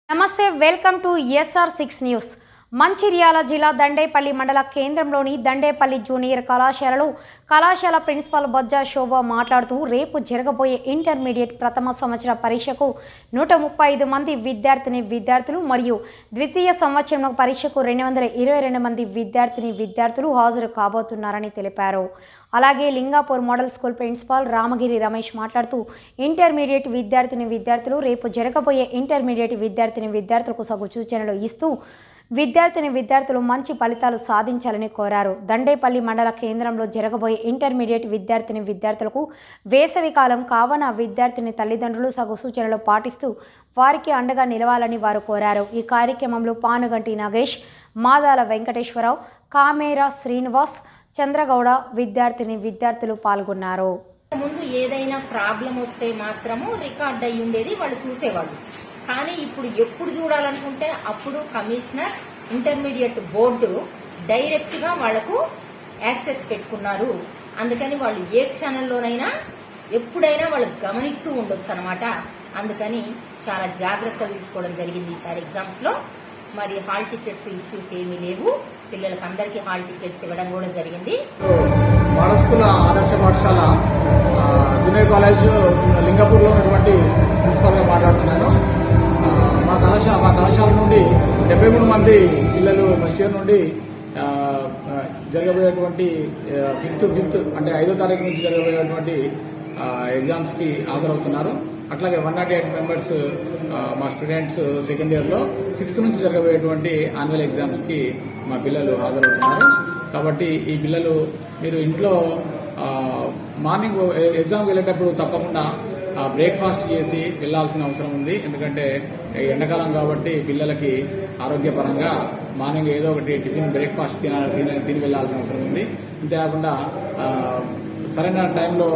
నమస్తే welcome to SR6 news. Mancherial జిల్లా దండేపల్లి మండల కేంద్రంలోని దండేపల్లి జూనియర్ కళాశాలలో కళాశాల ప్రిన్సిపాల్ బొజ్జా శోభ మాట్లాడుతూ రేపు జరగబోయే ఇంటర్మీడియట్ ప్రథమ సంవత్సర పరీక్షకు 135 మంది విద్యార్థులు మరియు ద్వితీయ సంవత్సరం పరీక్షకు 222 మంది విద్యార్థులు హాజరు కాబోతున్నారని తెలిపారు. అలాగే Lingapur model school principal Ramagiri Ramesh మాట్లాడుతూ ఇంటర్మీడియట్ విద్యార్థులు రేపు జరగబోయే ఇంటర్మీడియట్ విద్యార్థులకు సగు సూచనలు ఇస్తూ విద్యార్థులు మంచి ఫలితాలు సాధించాలని కోరారు. దండేపల్లి మండల కేంద్రంలో జరగబోయే ఇంటర్మీడియట్ విద్యార్థులకు వేసవి కాలం కావున విద్యార్థిని తల్లిదండ్రులు సగు సూచనలు పాటిస్తూ వారికి అండగా నిలవాలని వారు కోరారు. ఈ కార్యక్రమంలో పానుగంటి నాగేష్, మాదాల వెంకటేశ్వరరావు, కామేరా శ్రీనివాస్, చంద్రగౌడ విద్యార్థులు పాల్గొన్నారు. ముందు ఏదైనా ప్రాబ్లం వస్తే మాత్రము రికార్డ్ అయ్యి ఉండేది, వాళ్ళు చూసేవాళ్ళు. కానీ ఇప్పుడు ఎప్పుడు చూడాలనుకుంటే అప్పుడు కమిషనర్, ఇంటర్మీడియట్ బోర్డు డైరెక్ట్ గా వాళ్లకు యాక్సెస్ పెట్టుకున్నారు. అందుకని వాళ్ళు ఏ క్షణంలోనైనా ఎప్పుడైనా వాళ్ళు గమనిస్తూ ఉండొచ్చు అనమాట. అందుకని చాలా జాగ్రత్తలు తీసుకోవడం జరిగింది ఈసారి ఎగ్జామ్స్ లో. మరి హాల్ టికెట్స్ ఇష్యూస్ ఏమీ లేవు, పిల్లలకు అందరికీ హాల్ టికెట్స్ ఇవ్వడం కూడా జరిగింది. మోడల్ స్కూల్ ఆదర్శ పాఠశాల జూనియర్ కాలేజ్ లింగపూర్లో ఉన్నటువంటి ప్రిన్సిపల్గా మాట్లాడుతున్నాను. మా కళాశాల నుండి 73 మంది పిల్లలు ఫస్ట్ ఇయర్ నుండి జరగబోయేటువంటి ఫిఫ్త్ అంటే 5వ తారీఖు నుంచి జరగబోయేటువంటి ఎగ్జామ్స్ కి హాజరవుతున్నారు. అట్లాగే 108 మెంబర్స్ మా స్టూడెంట్స్ సెకండ్ ఇయర్ లో 6th నుంచి జరగబోయేటువంటి యాన్యువల్ ఎగ్జామ్స్ కి మా పిల్లలు హాజరవుతున్నారు. కాబట్టి ఈ పిల్లలు మీరు ఇంట్లో మార్నింగ్ ఎగ్జామ్కి వెళ్ళేటప్పుడు తప్పకుండా బ్రేక్ఫాస్ట్ చేసి వెళ్లాల్సిన అవసరం ఉంది. ఎందుకంటే ఎండాకాలం కాబట్టి పిల్లలకి ఆరోగ్యపరంగా మార్నింగ్ ఏదో ఒకటి టిఫిన్ బ్రేక్ఫాస్ట్ తిని వెళ్లాల్సిన అవసరం ఉంది. అంతేకాకుండా సరైన టైంలో